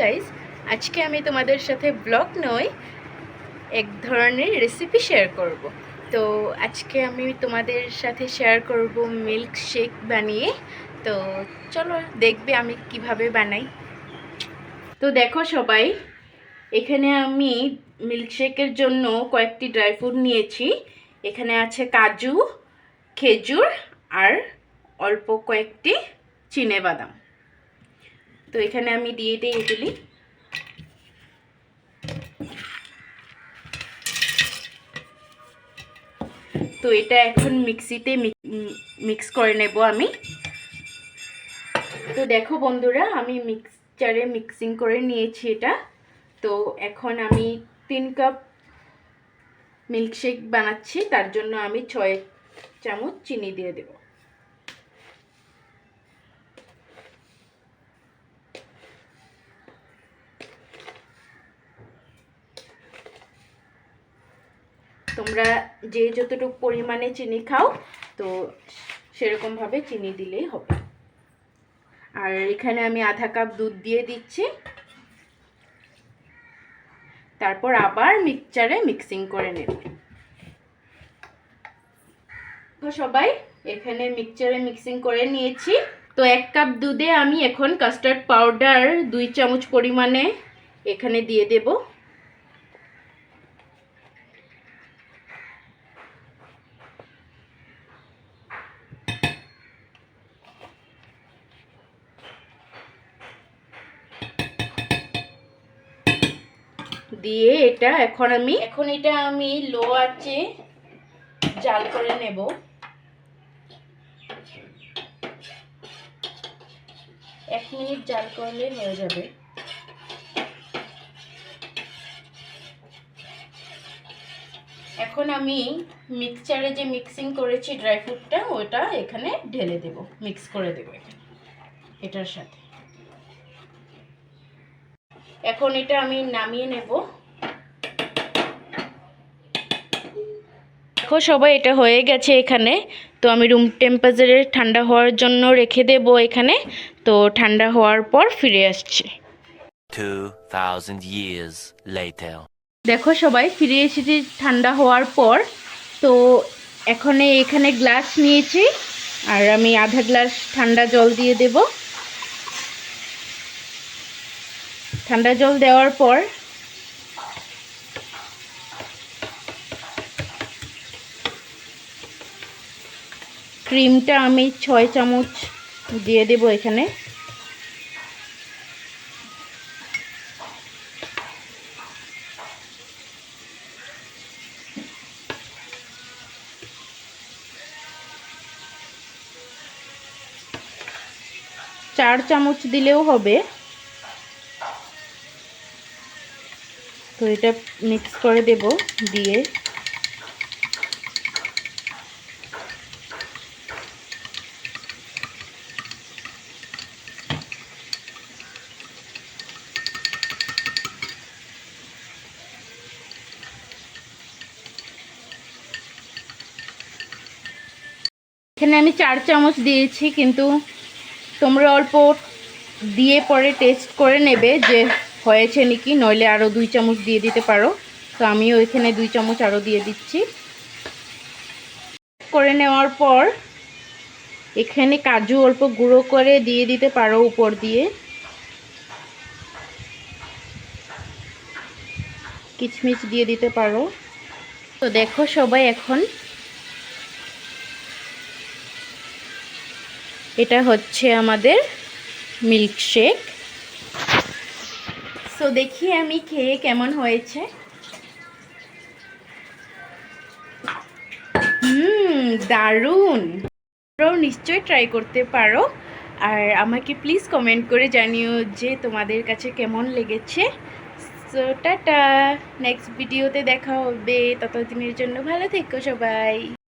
Guys, আজকে আমি তোমাদের সাথে ব্লগ নয় এক ধরনের রেসিপি শেয়ার করব। তো আজকে আমি তোমাদের সাথে শেয়ার করব মিল্ক শেক বানিয়ে। তো চলো দেখবে আমি কিভাবে বানাই। তো দেখো সবাই, এখানে আমি মিল্ক শেকের জন্য কয়েকটি ড্রাই ফ্রুট নিয়েছি। এখানে আছে কাজু, খেজুর আর অল্প কয়েকটি চিনেবাদাম। তো এখানে আমি দিয়ে দিই এগুলি। তো এটা এখন মিক্সিতে মিক্স করে নেব আমি। তো দেখো বন্ধুরা, আমি মিক্সচারে মিক্সিং করে নিয়েছি এটা। তো এখন আমি 3 কাপ মিল্কশেক বানাচ্ছি, তার জন্য আমি 6 চামচ চিনি দিয়ে দেব। তোমরা যে যতটুকু পরিমাণে চিনি খাও তো সেরকমভাবে চিনি দিলেই হবে। আর এখানে আমি আধা কাপ দুধ দিয়ে দিচ্ছি। তারপর আবার মিক্সচারে মিক্সিং করে নেব। তো সবাই এখানে মিক্সচারে মিক্সিং করে নিয়েছি। তো 1 কাপ দুধে আমি এখন কাস্টার্ড পাউডার 2 চামচ পরিমাণে এখানে দিয়ে দেব। দিয়ে এটা এখন এটা আমি লো আঁচে জাল করে নেব। এক মিনিট জাল করলে হয়ে যাবে। এখন আমি মিক্সচারে যে মিক্সিং করেছি ড্রাই ফ্রুটটা, ওটা এখানে ঢেলে দেব, মিক্স করে দেব এখানে এটার সাথে। এখন এটা আমি নামিয়ে নেব। দেখো সবাই, এটা হয়ে গেছে এখানে। তো আমি রুম টেম্পারেচারে ঠান্ডা হওয়ার জন্য রেখে দেব এখানে। তো ঠান্ডা হওয়ার পর ফিরে আসছি। 2000 years later. দেখো সবাই, ফিরে এসেছি ঠান্ডা হওয়ার পর। তো এখানে গ্লাস নিয়েছি, আর আমি আধা গ্লাস ঠান্ডা জল দিয়ে দেব। ঠান্ডা জল দেওয়ার পর ক্রিমটা আমি 6 চামচ দিয়ে দেব এখানে। চার চামচ দিলেও হবে। তো এটা মিক্স করে দেব। দিয়ে এখানে আমি 4 চামচ দিয়েছি, কিন্তু তোমরা অল্প দিয়ে পরে টেস্ট করে নেবে যে হয়েছে নাকি, নইলে আরও 2 চামচ দিয়ে দিতে পারো। তো আমিও এখানে 2 চামচ আরও দিয়ে দিচ্ছি। করে নেওয়ার পর এখানে কাজু অল্প গুঁড়ো করে দিয়ে দিতে পারো উপর দিয়ে। কিশমিশ দিয়ে দিতে পারো। তো দেখো সবাই, এখন এটা হচ্ছে আমাদের মিল্কশেক। তো দেখি আমি খেয়ে কেমন হয়েছে। দারুণ! তোমরাও নিশ্চয়ই ট্রাই করতে পারো। আর আমাকে প্লিজ কমেন্ট করে জানিও যে তোমাদের কাছে কেমন লেগেছে। সো টাটা, নেক্সট ভিডিওতে দেখা হবে। ততদিনের জন্য ভালো থেকো সবাই।